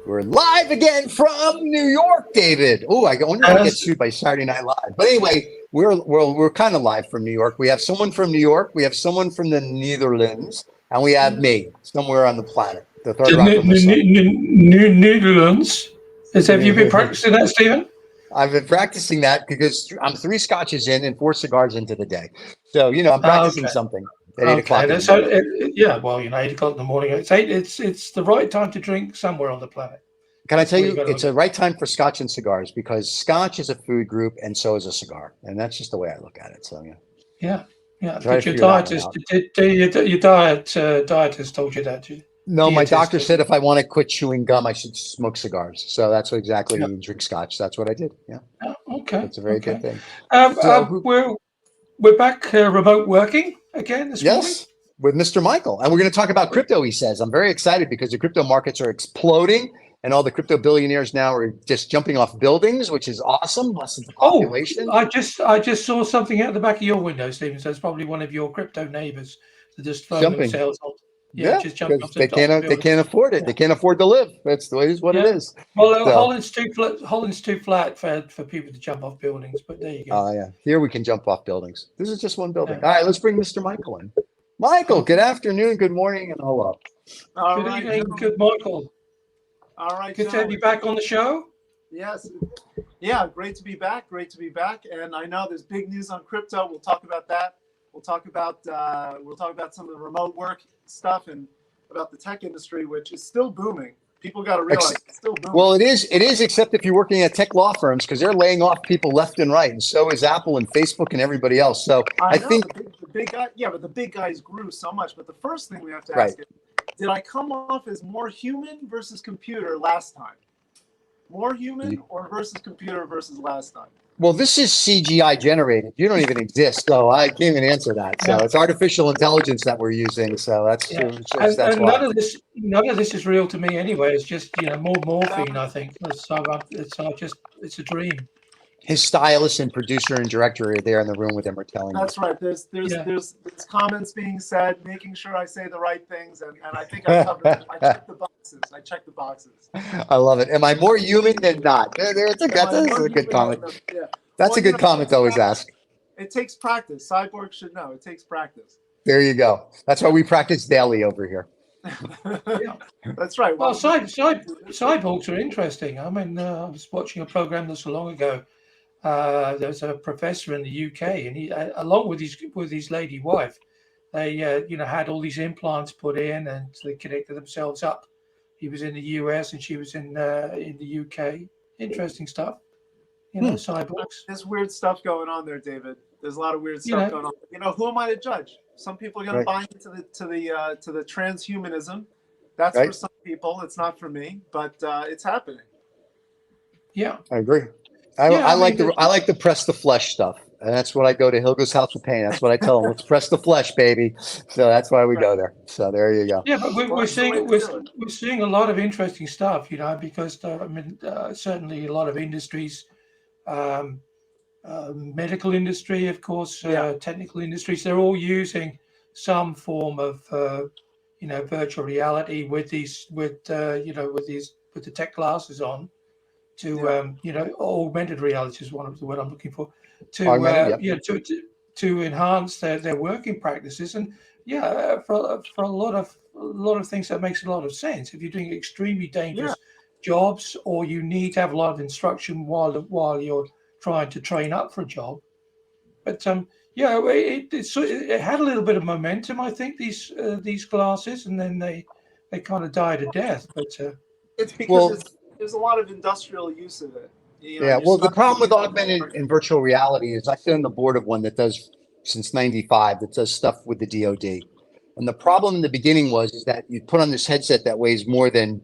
We're live again from New York, David. Oh, I wonder if I get sued by Saturday Night Live. But anyway, we're kind of live from New York. We have someone from New York, we have someone from the Netherlands, and we have me somewhere on the planet, the third rock from the sun. Netherlands. Have you been practicing that, Stephen? I've been practicing that because I'm 3 scotches in and 4 cigars into the day. So, I'm practicing something at 8 o'clock. Yeah, well, 8 o'clock in the morning. It's the right time to drink somewhere on the planet. Can I tell you, it's the right time for scotch and cigars because scotch is a food group and so is a cigar. And that's just the way I look at it. So, yeah. But your diet has told you that, too. No, my doctor said if I want to quit chewing gum, I should smoke cigars. So that's what exactly you drink scotch. That's what I did. Yeah. Okay. It's a very good thing. We're back remote working again this morning. Yes, with Mr. Michael. And we're going to talk about crypto, he says. I'm very excited because the crypto markets are exploding and all the crypto billionaires now are just jumping off buildings, which is awesome. Less than the population. I just saw something out the back of your window, Stephen. So it's probably one of your crypto neighbors that just throwing themselves on. Yeah, just jumping off they can't afford it. Yeah. They can't afford to live. That's the way it is. What it is. Well, Holland's too flat for people to jump off buildings. But there you go. Oh yeah, here we can jump off buildings. This is just one building. All right, let's bring Mr. Michael in. Michael, good afternoon, good morning, and hello. Good evening, good Michael. All right, good to have you back on the show. Yes, yeah, great to be back. And I know there's big news on crypto. We'll talk about that. We'll talk about some of the remote work stuff and about the tech industry, which is still booming. People got to realize it's still booming. Well, it is, except if you're working at tech law firms, because they're laying off people left and right, and so is Apple and Facebook and everybody else. So I think the big guy, but the big guys grew so much. But the first thing we have to ask is, did I come off as more human versus computer last time? More human or versus computer versus last time? Well, this is CGI generated. You don't even exist, so I can't even answer that. So it's artificial intelligence that we're using. So that's that's why. None of this is real to me anyway. It's just more morphine. I think it's a dream. His stylist and producer and director are there in the room with him. Are telling. That's right. There's comments being said, making sure I say the right things, and I think I covered it. I checked the boxes. I love it. Am I more human than not? That's a good comment. That's a good comment to always ask. It takes practice. Cyborgs should know. It takes practice. There you go. That's why we practice daily over here. That's right. Well, cyborgs are interesting. I mean, I was watching a program not so long ago. There's a professor in the UK, and he, along with his lady wife, they had all these implants put in, and they connected themselves up. He was in the US, and she was in the UK. Interesting stuff, cyborgs. There's weird stuff going on there, David. There's a lot of weird stuff going on. Who am I to judge? Some people are going to buy into the transhumanism. That's for some people. It's not for me, but it's happening. Yeah, I agree. I like the press the flesh stuff. And that's what I go to Hilga's House of Pain. That's what I tell them. Let's press the flesh, baby. So that's why we go there. So there you go. Yeah, but we're seeing a lot of interesting stuff, because certainly a lot of industries, medical industry, of course, technical industries, they're all using some form of virtual reality with the tech glasses on. To augmented reality is one of the word I'm looking for. To enhance their working practices, and for a lot of things that makes a lot of sense. If you're doing extremely dangerous jobs, or you need to have a lot of instruction while you're trying to train up for a job, but it had a little bit of momentum. I think these glasses, and then they kind of died a death. But it's because there's a lot of industrial use of it. The problem with augmented and virtual reality is I sit on the board of one that does since '95 that does stuff with the DoD. And the problem in the beginning is that you put on this headset that weighs more than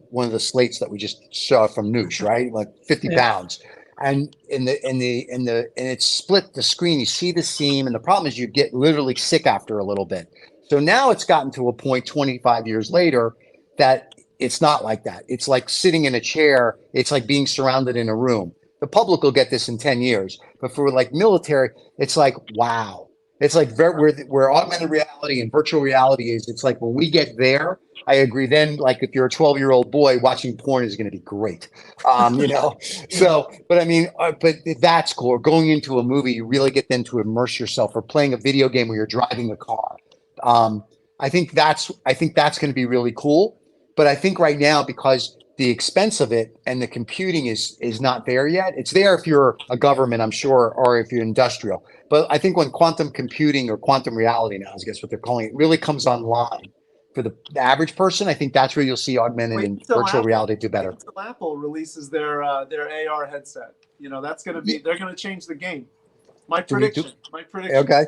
one of the slates that we just saw from Noosh, right? Like 50 pounds. And and it's split the screen. You see the seam, and the problem is you get literally sick after a little bit. So now it's gotten to a point 25 years later that it's not like that. It's like sitting in a chair. It's like being surrounded in a room. The public will get this in 10 years. But for like military, it's like, wow. It's like where augmented reality and virtual reality is. It's like when we get there, I agree. Then, like, if you're a 12-year-old boy, watching porn is going to be great. You know, so, but I mean, but that's cool. Going into a movie, you really get then to immerse yourself, or playing a video game where you're driving a car. I think that's going to be really cool. But I think right now, because the expense of it and the computing is not there yet. It's there if you're a government, I'm sure, or if you're industrial. But I think when quantum computing, or quantum reality now, I guess what they're calling it, really comes online for the average person, I think that's where you'll see augmented and virtual reality do better. Wait until Apple releases their AR headset. You know, that's going to be, they're going to change the game. My prediction. Okay.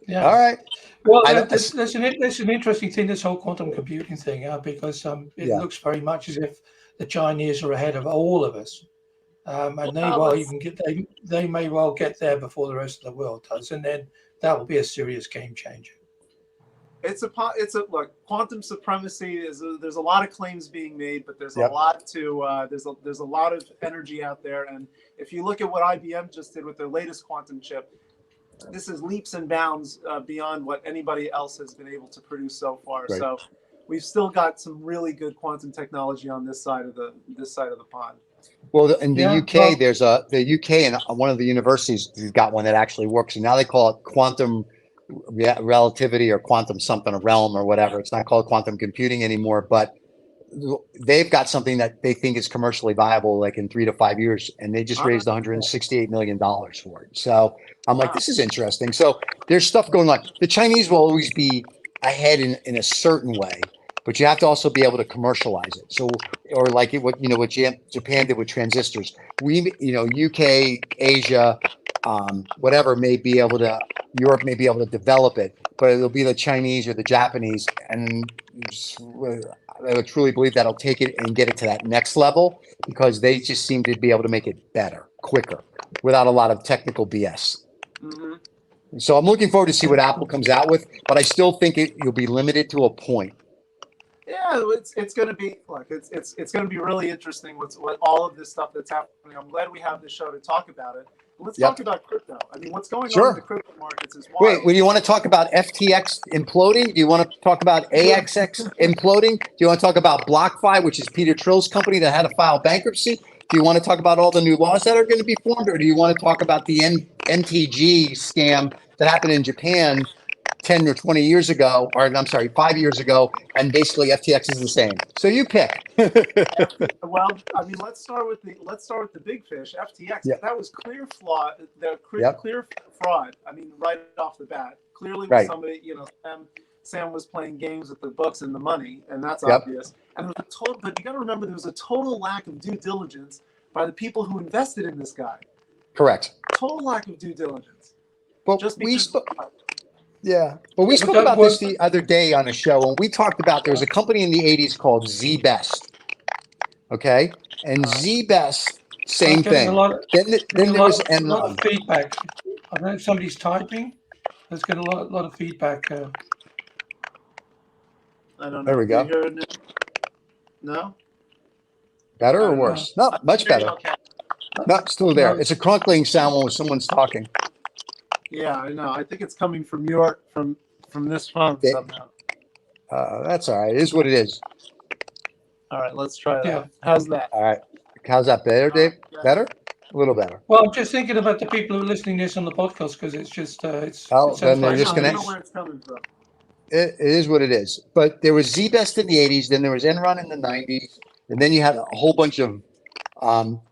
Yeah. All right. Well, that's an interesting thing, this whole quantum computing thing, because it looks very much as if the Chinese are ahead of all of us, and they may well get there before the rest of the world does, and then that will be a serious game changer. Look, quantum supremacy there's a lot of claims being made, but there's a lot to there's a lot of energy out there, and if you look at what IBM just did with their latest quantum chip, this is leaps and bounds beyond what anybody else has been able to produce so far. Right. So we've still got some really good quantum technology on this side of the pond. Well, in the UK, there's the UK, and one of the universities has got one that actually works, and now they call it quantum relativity, or quantum something, a realm or whatever. It's not called quantum computing anymore, but they've got something that they think is commercially viable, like in 3 to 5 years, and they just raised $168 million for it. So I'm like, this is interesting. So there's stuff going on. The Chinese will always be ahead in a certain way, but you have to also be able to commercialize it. So, or like what Japan did with transistors. UK, Asia, whatever Europe may be able to develop it, but it'll be the Chinese or the Japanese, and I would truly believe that'll take it and get it to that next level, because they just seem to be able to make it better, quicker, without a lot of technical BS. Mm-hmm. So I'm looking forward to see what Apple comes out with, but I still think you'll be limited to a point. Yeah, it's going to be it's going to be really interesting what all of this stuff that's happening. I'm glad we have this show to talk about it. Let's talk about crypto. I mean, what's going on in the crypto markets is wild. Wait, do you want to talk about FTX imploding? Do you want to talk about AXX imploding? Do you want to talk about BlockFi, which is Peter Trill's company that had to file bankruptcy? Do you want to talk about all the new laws that are going to be formed, or do you want to talk about the MTG scam that happened in Japan 10 or 20 years ago, or I'm sorry, 5 years ago, and basically FTX is the same? So you pick. Well, I mean, let's start with the big fish, FTX. Yeah. That was clear fraud. Clear fraud. I mean, right off the bat, clearly with somebody, Sam was playing games with the books and the money, and that's obvious. And there was but you got to remember, there was a total lack of due diligence by the people who invested in this guy. Correct. Total lack of due diligence. Well, but we spoke about this the other day on a show, and we talked about there was a company in the 80s called Z-Best. Okay? And Z-Best, same thing. Then there was a lot of feedback. I know somebody's typing. Let's get a lot of feedback. I don't know. There we go. No? Better or worse? No, much better. No, still there. It's a crunkling sound when someone's talking. Yeah, I know. I think it's coming from from this phone somehow. That's all right. It is what it is. All right, let's try that. Yeah. How's that? All right. How's that better, Dave? Better? A little better. Well, I'm just thinking about the people who are listening to this on the podcast, because it's just then they're just going to. I don't know where it's coming from. It is what it is. But there was Z-Best in the 80s, then there was Enron in the 90s, and then you had a whole bunch of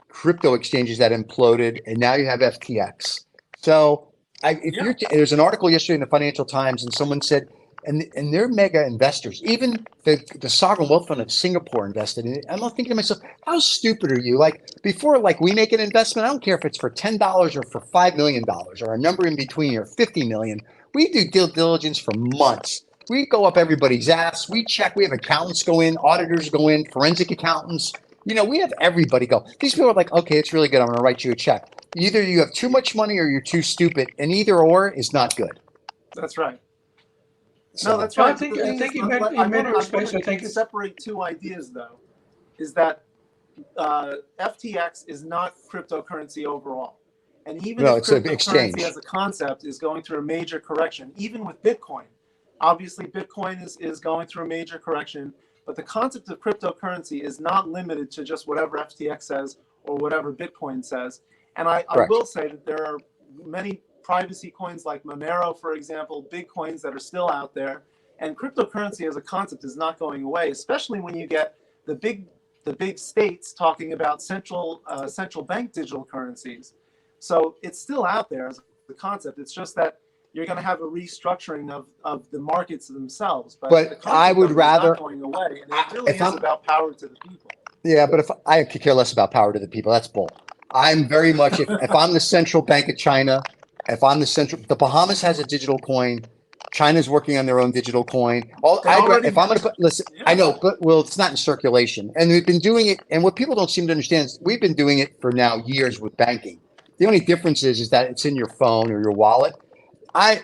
crypto exchanges that imploded, and now you have FTX. So there's an article yesterday in the Financial Times, and someone said, and they're mega investors. Even the sovereign wealth fund of Singapore invested in it. I'm not thinking to myself, how stupid are you? Like, before, like, we make an investment, I don't care if it's for $10 or for $5 million or a number in between, or 50 million. We do due diligence for months. We go up everybody's ass. We check. We have accountants go in, auditors go in, forensic accountants. We have everybody go. These people are like, okay, it's really good. I'm going to write you a check. Either you have too much money or you're too stupid, and either or is not good. That's right. So, no, that's right. I think you made a space. I think separate two ideas, though, is that FTX is not cryptocurrency overall. And even if it's an exchange as a concept is going through a major correction, even with Bitcoin, Obviously, Bitcoin is going through a major correction, but the concept of cryptocurrency is not limited to just whatever FTX says or whatever Bitcoin says. And I Correct. will say that there are many privacy coins like Monero, for example, big coins that are still out there. And cryptocurrency as a concept is not going away, especially when you get the big states talking about central bank digital currencies. So it's still out there as a concept. It's just that you're going to have a restructuring of the markets themselves. But the concept I would of it is rather, not going away, and it really is about power to the people. yeah, but if I could care less about power to the people, that's bull. I'm very much, if I'm the central bank of China, if I'm the Bahamas has a digital coin. China's working on their own digital coin. If I'm going to put, listen, Yeah. I know, but well, it's not in circulation. And we've been doing it. And what people don't seem to understand is we've been doing it for now years with banking. The only difference is that it's in your phone or your wallet. I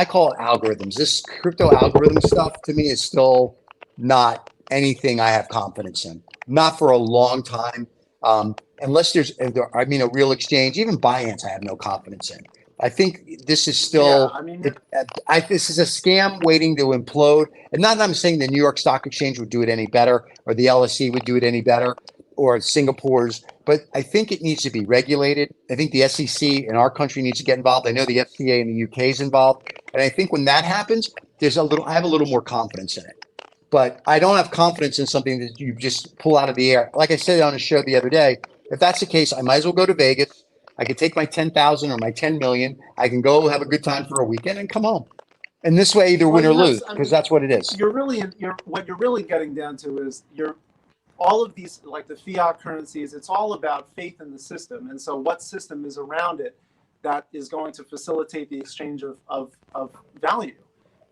call it algorithms. This crypto algorithm stuff to me is still not anything I have confidence in. Not for a long time. Unless there's, a real exchange, even Binance, I have no confidence in. I think this is still, Yeah, I mean, this is a scam waiting to implode. And not that I'm saying the New York Stock Exchange would do it any better, or the LSE would do it any better, or Singapore's, but I think it needs to be regulated. I think the SEC in our country needs to get involved. I know the FCA in the UK is involved. And I think when that happens, I have a little more confidence in it. But I don't have confidence in something that you just pull out of the air. Like I said on a show the other day, if that's the case, I might as well go to Vegas. I could take my 10,000 or my 10 million. I can go have a good time for a weekend and come home. And this way, either win or lose, because that's what it is. What you're really getting down to is all of these, like the fiat currencies, it's all about faith in the system. And so what system is around it that is going to facilitate the exchange of value.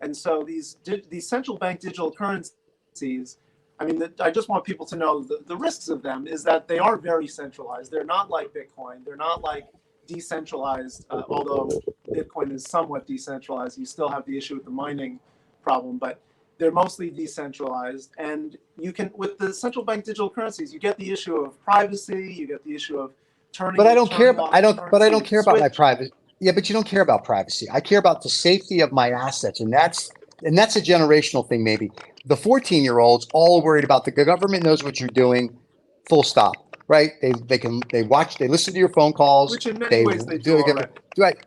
And so these central bank digital currencies, I just want people to know the risks of them is that they are very centralized. They're not like Bitcoin. They're not like decentralized, although Bitcoin is somewhat decentralized. You still have the issue with the mining problem, but they're mostly decentralized. And you can, with the central bank digital currencies, you get the issue of privacy. You get the issue of turning. But I don't care. I don't care about my switch. privacy. Yeah, but you don't care about privacy. I care about the safety of my assets, and that's a generational thing. Maybe the 14-year-olds all worried about the government knows what you're doing. Full stop. Right? They listen to your phone calls. Which in many ways they do already.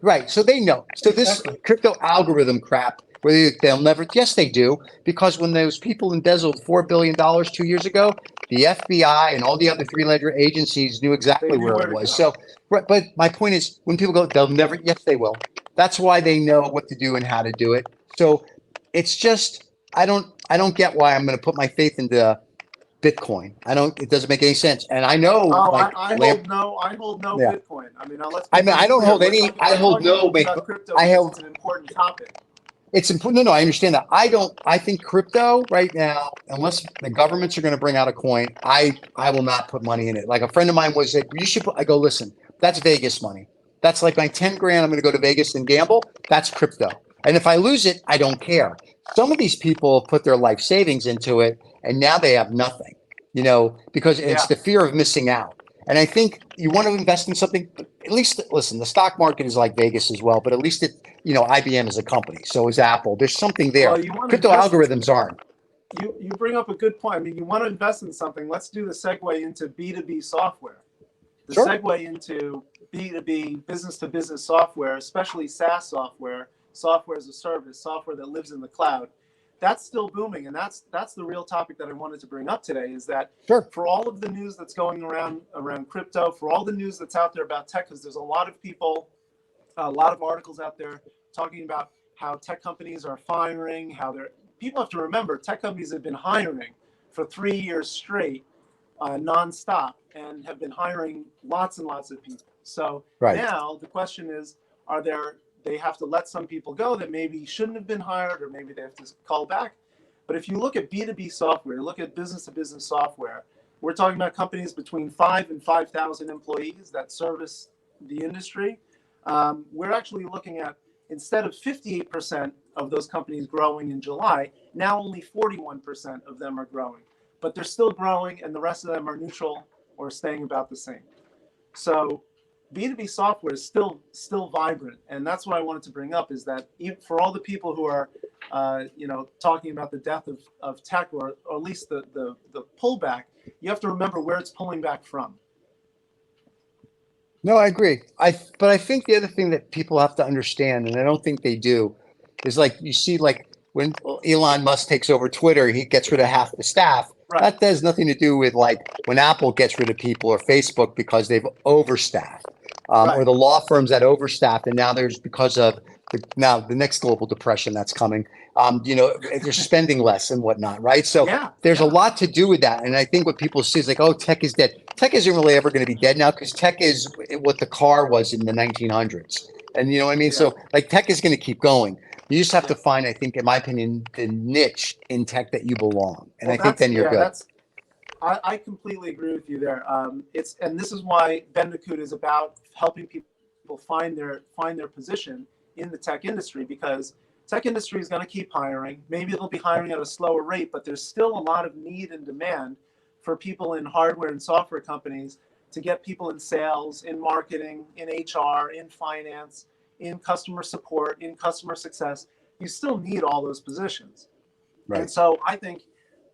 Right. So they know. So this crypto algorithm crap, they'll never. Yes, they do, because when those people embezzled $4 billion 2 years ago, the FBI and all the other three-letter agencies knew exactly where it was. So, but my point is, when people go, they'll never. Yes, they will. That's why they know what to do and how to do it. So it's just I don't get why I'm going to put my faith into Bitcoin. It doesn't make any sense. And I know. I hold no Yeah. Bitcoin. I don't hold any. I hold no. Crypto it's an important topic. It's important. No, I understand that. I think crypto right now, unless the governments are going to bring out a coin, I will not put money in it. Like a friend of mine was like, you should put, I go, listen, that's Vegas money. That's like my 10 grand. I'm going to go to Vegas and gamble. That's crypto. And if I lose it, I don't care. Some of these people put their life savings into it and now they have nothing, because it's the fear of missing out. And I think you want to invest in something, at least, listen, the stock market is like Vegas as well, but at least IBM is a company. So is Apple. There's something there. Well, Crypto algorithms aren't. You bring up a good point. You want to invest in something. Let's do the segue into B2B software. The segue into B2B, business to business software, especially SaaS software as a service, software that lives in the cloud. That's still booming, and that's the real topic that I wanted to bring up today. Is that for all of the news that's going around crypto, for all the news that's out there about tech, because there's a lot of people, a lot of articles out there talking about how tech companies are firing. People have to remember, tech companies have been hiring for 3 years straight, nonstop, and have been hiring lots and lots of people. So now the question is, they have to let some people go that maybe shouldn't have been hired, or maybe they have to call back. But if you look at B2B software, look at business-to-business software, we're talking about companies between 5 and 5,000 employees that service the industry. We're actually looking at, instead of 58% of those companies growing in July, now only 41% of them are growing. But they're still growing, and the rest of them are neutral or staying about the same. So B2B software is still vibrant, and that's what I wanted to bring up, is that even for all the people who are talking about the death of tech, or at least the pullback, you have to remember where it's pulling back from. No, I agree. But I think the other thing that people have to understand, and I don't think they do, is like you see, like when Elon Musk takes over Twitter, he gets rid of half the staff. Right. That has nothing to do with like when Apple gets rid of people or Facebook because they've overstaffed, Right. or the law firms that overstaffed, and now there's because of the next global depression that's coming. They're spending less and whatnot, right? So Yeah, there's yeah. a lot to do with that. And I think what people see is like, oh, tech is dead. Tech isn't really ever going to be dead now, because tech is what the car was in the 1900s. And you know what I mean? Yeah. So like tech is going to keep going. You just have Yeah. to find, I think, in my opinion, the niche in tech that you belong. And Well, I think then you're good. I completely agree with you there. And this is why Bendicoot is about helping people find their position in the tech industry, because tech industry is going to keep hiring. Maybe they'll be hiring at a slower rate, but there's still a lot of need and demand for people in hardware and software companies to get people in sales, in marketing, in HR, in finance, in customer support, in customer success. You still need all those positions. Right. And so I think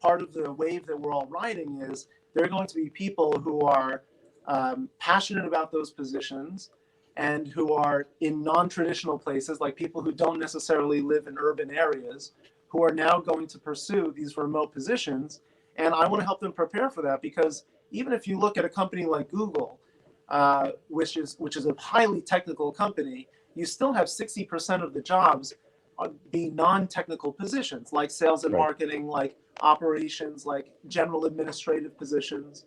part of the wave that we're all riding is there are going to be people who are passionate about those positions and who are in non-traditional places, like people who don't necessarily live in urban areas, who are now going to pursue these remote positions. And I want to help them prepare for that, because even if you look at a company like Google, which is a highly technical company, you still have 60% of the jobs be non-technical positions, like sales and Right. marketing, like operations, like general administrative positions.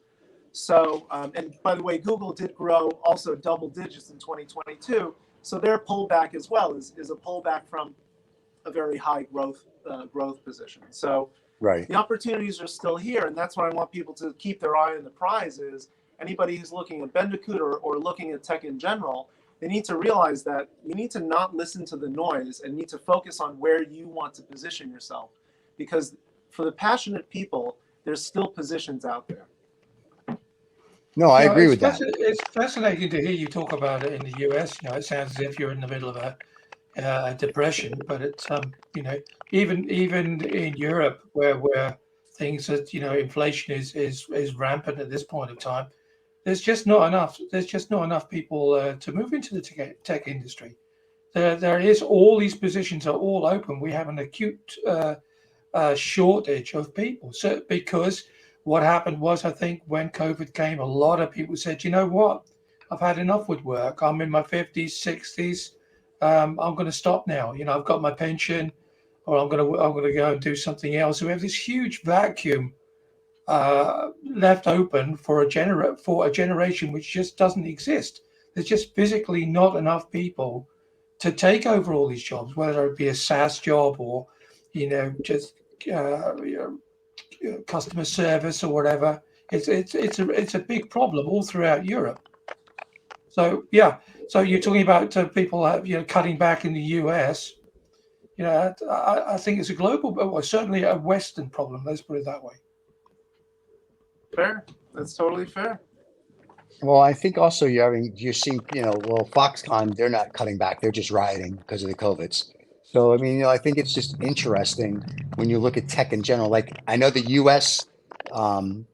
So, and by the way, Google did grow also double digits in 2022. So their pullback as well is a pullback from a very high growth position. So Right. the opportunities are still here, and that's what I want people to keep their eye on the prize is. Anybody who's looking at Bendicoot or looking at tech in general, they need to realize that you need to not listen to the noise and need to focus on where you want to position yourself. Because for the passionate people, there's still positions out there. No, I agree with that. It's fascinating to hear you talk about it in the US. It sounds as if you're in the middle of a depression, but it's even in Europe where things that inflation is rampant at this point of time. There's just not enough people to move into the tech industry. There is all these positions are all open. We have an acute shortage of people. So because what happened was, I think when COVID came, a lot of people said, you know what, I've had enough with work. I'm in my 50s, 60s. I'm going to stop now. I've got my pension, or I'm going to go and do something else. We have this huge vacuum left open for a generation which just doesn't exist. There's just physically not enough people to take over all these jobs, whether it be a SaaS job or just customer service or whatever. It's a big problem all throughout Europe. So yeah, so you're talking about people cutting back in the US. I think it's a global, well, certainly a Western problem. Let's put it that way. Fair. That's totally fair. Well, I think also you're seeing, Foxconn, they're not cutting back. They're just rioting because of the COVIDs. So, I mean, I think it's just interesting when you look at tech in general. Like, I know the U.S.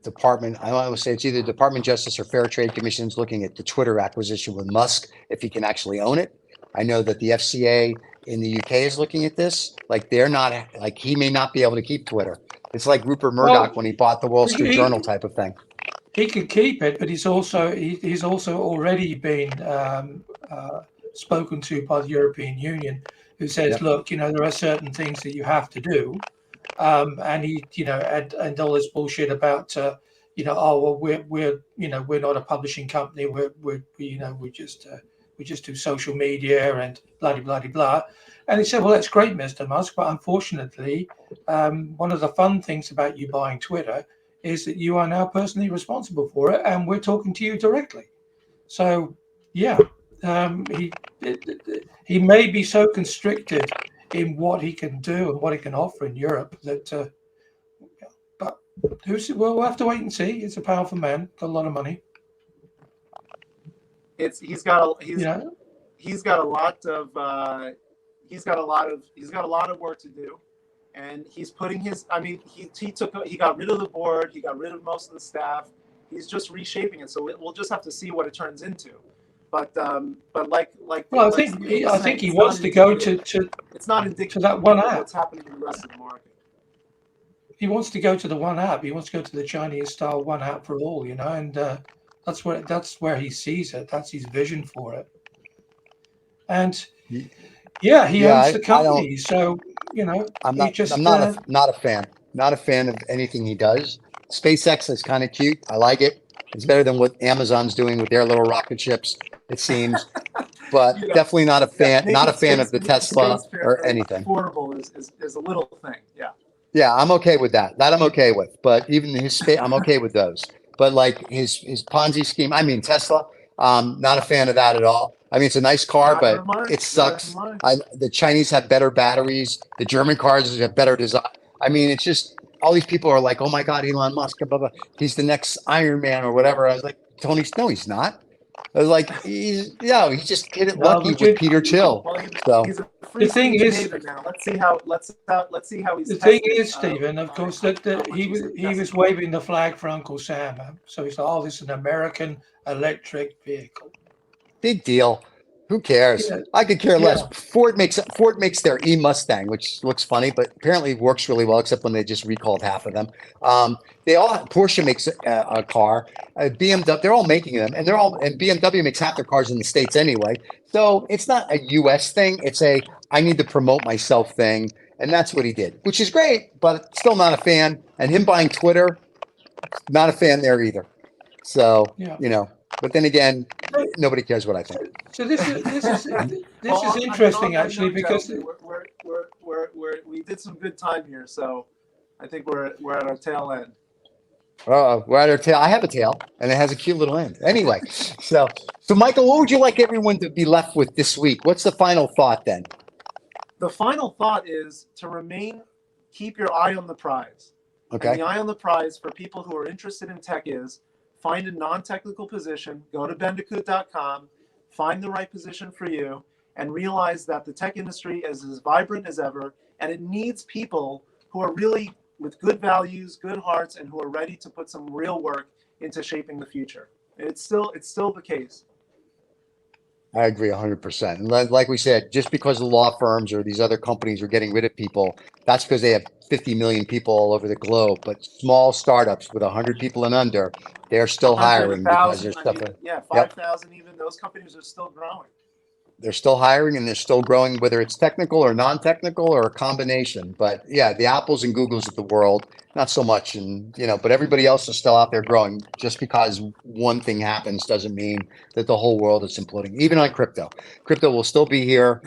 Department, I want to say it's either Department of Justice or Fair Trade Commission is looking at the Twitter acquisition with Musk, if he can actually own it. I know that the FCA in the UK is looking at this. Like, they're not, like, he may not be able to keep Twitter. It's like Rupert Murdoch when he bought the Wall Street Journal type of thing. He could keep it, but he's also already been spoken to by the European Union, who says, look, there are certain things that you have to do, and he, and all this bullshit about, oh well, we're not a publishing company, we just do social media and blah blah blah blah. And he said, well, that's great, Mr. Musk, but unfortunately, one of the fun things about you buying Twitter is that you are now personally responsible for it, and we're talking to you directly. So, yeah, he may be so constricted in what he can do and what he can offer in Europe that, but we'll have to wait and see. He's a powerful man, got a lot of money. he's got a You know, he's got a lot of work to do, and he's putting his. I mean, he got rid of the board, he got rid of most of the staff. He's just reshaping it, so we'll just have to see what it turns into. But well, like Steve was I saying, think he it's wants not to go indicative. to It's not indicative that one of app. what's happening in the rest of the market. He wants to go to the one app. He wants to go to the Chinese style one app for all, you know, and that's where he sees it. That's his vision for it. And yeah, he Yeah, owns the I don't. company, so you know, I'm he not. I'm just not a fan. Not a fan of anything he does. SpaceX is kind of cute. I like it. It's better than what Amazon's doing with their little rocket ships, it seems. But You know, definitely not a fan. Not a fan of the making Tesla space or anything. affordable is a little thing. Yeah. Yeah, I'm okay with that. That I'm okay with. But even his space, I'm okay with those. But like his Ponzi scheme, I mean Tesla, not a fan of that at all. I mean, it's a nice car, Neither but am I. it sucks. Neither am I. The Chinese have better batteries. The German cars have better design. I mean, it's just all these people are like, "Oh my God, Elon Musk, blah, blah, blah. He's the next Iron Man or whatever." I was like, "Tony, no, he's not." I was like, he just hit it no, lucky but with Peter Thiel. Well, So he's a free thing speech is, maven now. Let's see how he's the thing tested. is, Stephen, of course, that how much he he's was successful. waving the flag for Uncle Sam. So he's like, "Oh, this is an American electric vehicle." big deal. Who cares? Yeah, I could care less. yeah. Ford makes their E Mustang, which looks funny, but apparently works really well, except when they just recalled half of them. They all Porsche makes a car, BMW. They're all making them, and BMW makes half their cars in the States anyway. So it's not a U.S. thing. It's a I need to promote myself thing, and that's what he did, which is great, but still not a fan. And him buying Twitter, not a fan there either. So Yeah. but then again, nobody cares what I think. So this is On interesting that actually note, because gentlemen, we did some good time here, so I think we're at our tail end. We're at our tail. I have a tail, and it has a cute little end. Anyway, so Michael, what would you like everyone to be left with this week? What's the final thought then? The final thought is to keep your eye on the prize. Okay. And the eye on the prize for people who are interested in tech is find a non-technical position, go to bendicoot.com, find the right position for you, and realize that the tech industry is as vibrant as ever, and it needs people who are really with good values, good hearts, and who are ready to put some real work into shaping the future. It's still the case. I agree 100%. And like we said, just because the law firms or these other companies are getting rid of people, that's because they have 50 million people all over the globe. But small startups with 100 people and under, they're still 100, hiring because 1,000, there's stuff. yeah, Yep. 5,000 even. Those companies are still growing. They're still hiring and they're still growing, whether it's technical or non-technical or a combination. But yeah, the Apples and Googles of the world, not so much. And, but everybody else is still out there growing. Just because one thing happens doesn't mean that the whole world is imploding. Even on crypto, will still be here,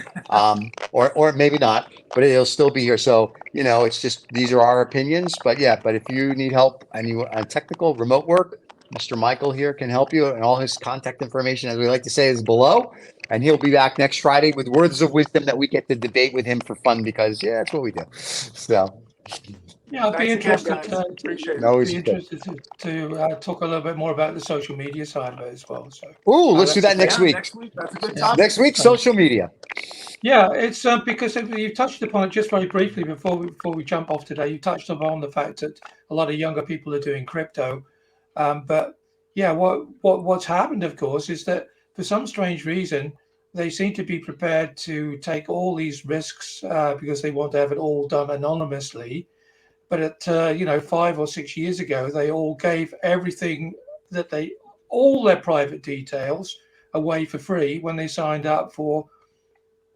or maybe not, but it'll still be here. So, it's just, these are our opinions, but if you need help and you on technical remote work, Mr. Michael here can help you, and all his contact information, as we like to say, is below. And he'll be back next Friday with words of wisdom that we get to debate with him for fun because, that's what we do. So, yeah, I'd be Thanks again, interested guys. Appreciate it. always be good. interested to talk a little bit more about the social media side of it as well. So, Ooh, let's do that that's next week. Next week, that's a good Yeah. topic. Next week, social media. Yeah, it's because you touched upon it just very briefly before we jump off today. You touched upon the fact that a lot of younger people are doing crypto, but yeah, what's happened, of course, is that for some strange reason they seem to be prepared to take all these risks because they want to have it all done anonymously. But at 5 or 6 years ago, they all gave everything all their private details away for free when they signed up for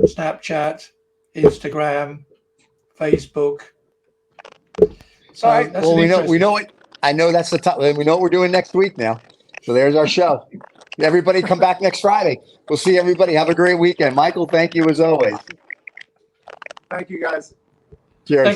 Snapchat, Instagram, Facebook. So All right. that's Well, an we interesting. know it. I know that's the top. We know what we're doing next week now. So there's our show. Everybody come back next Friday. We'll see everybody. Have a great weekend. Michael, thank you as always. Thank you, guys. Cheers.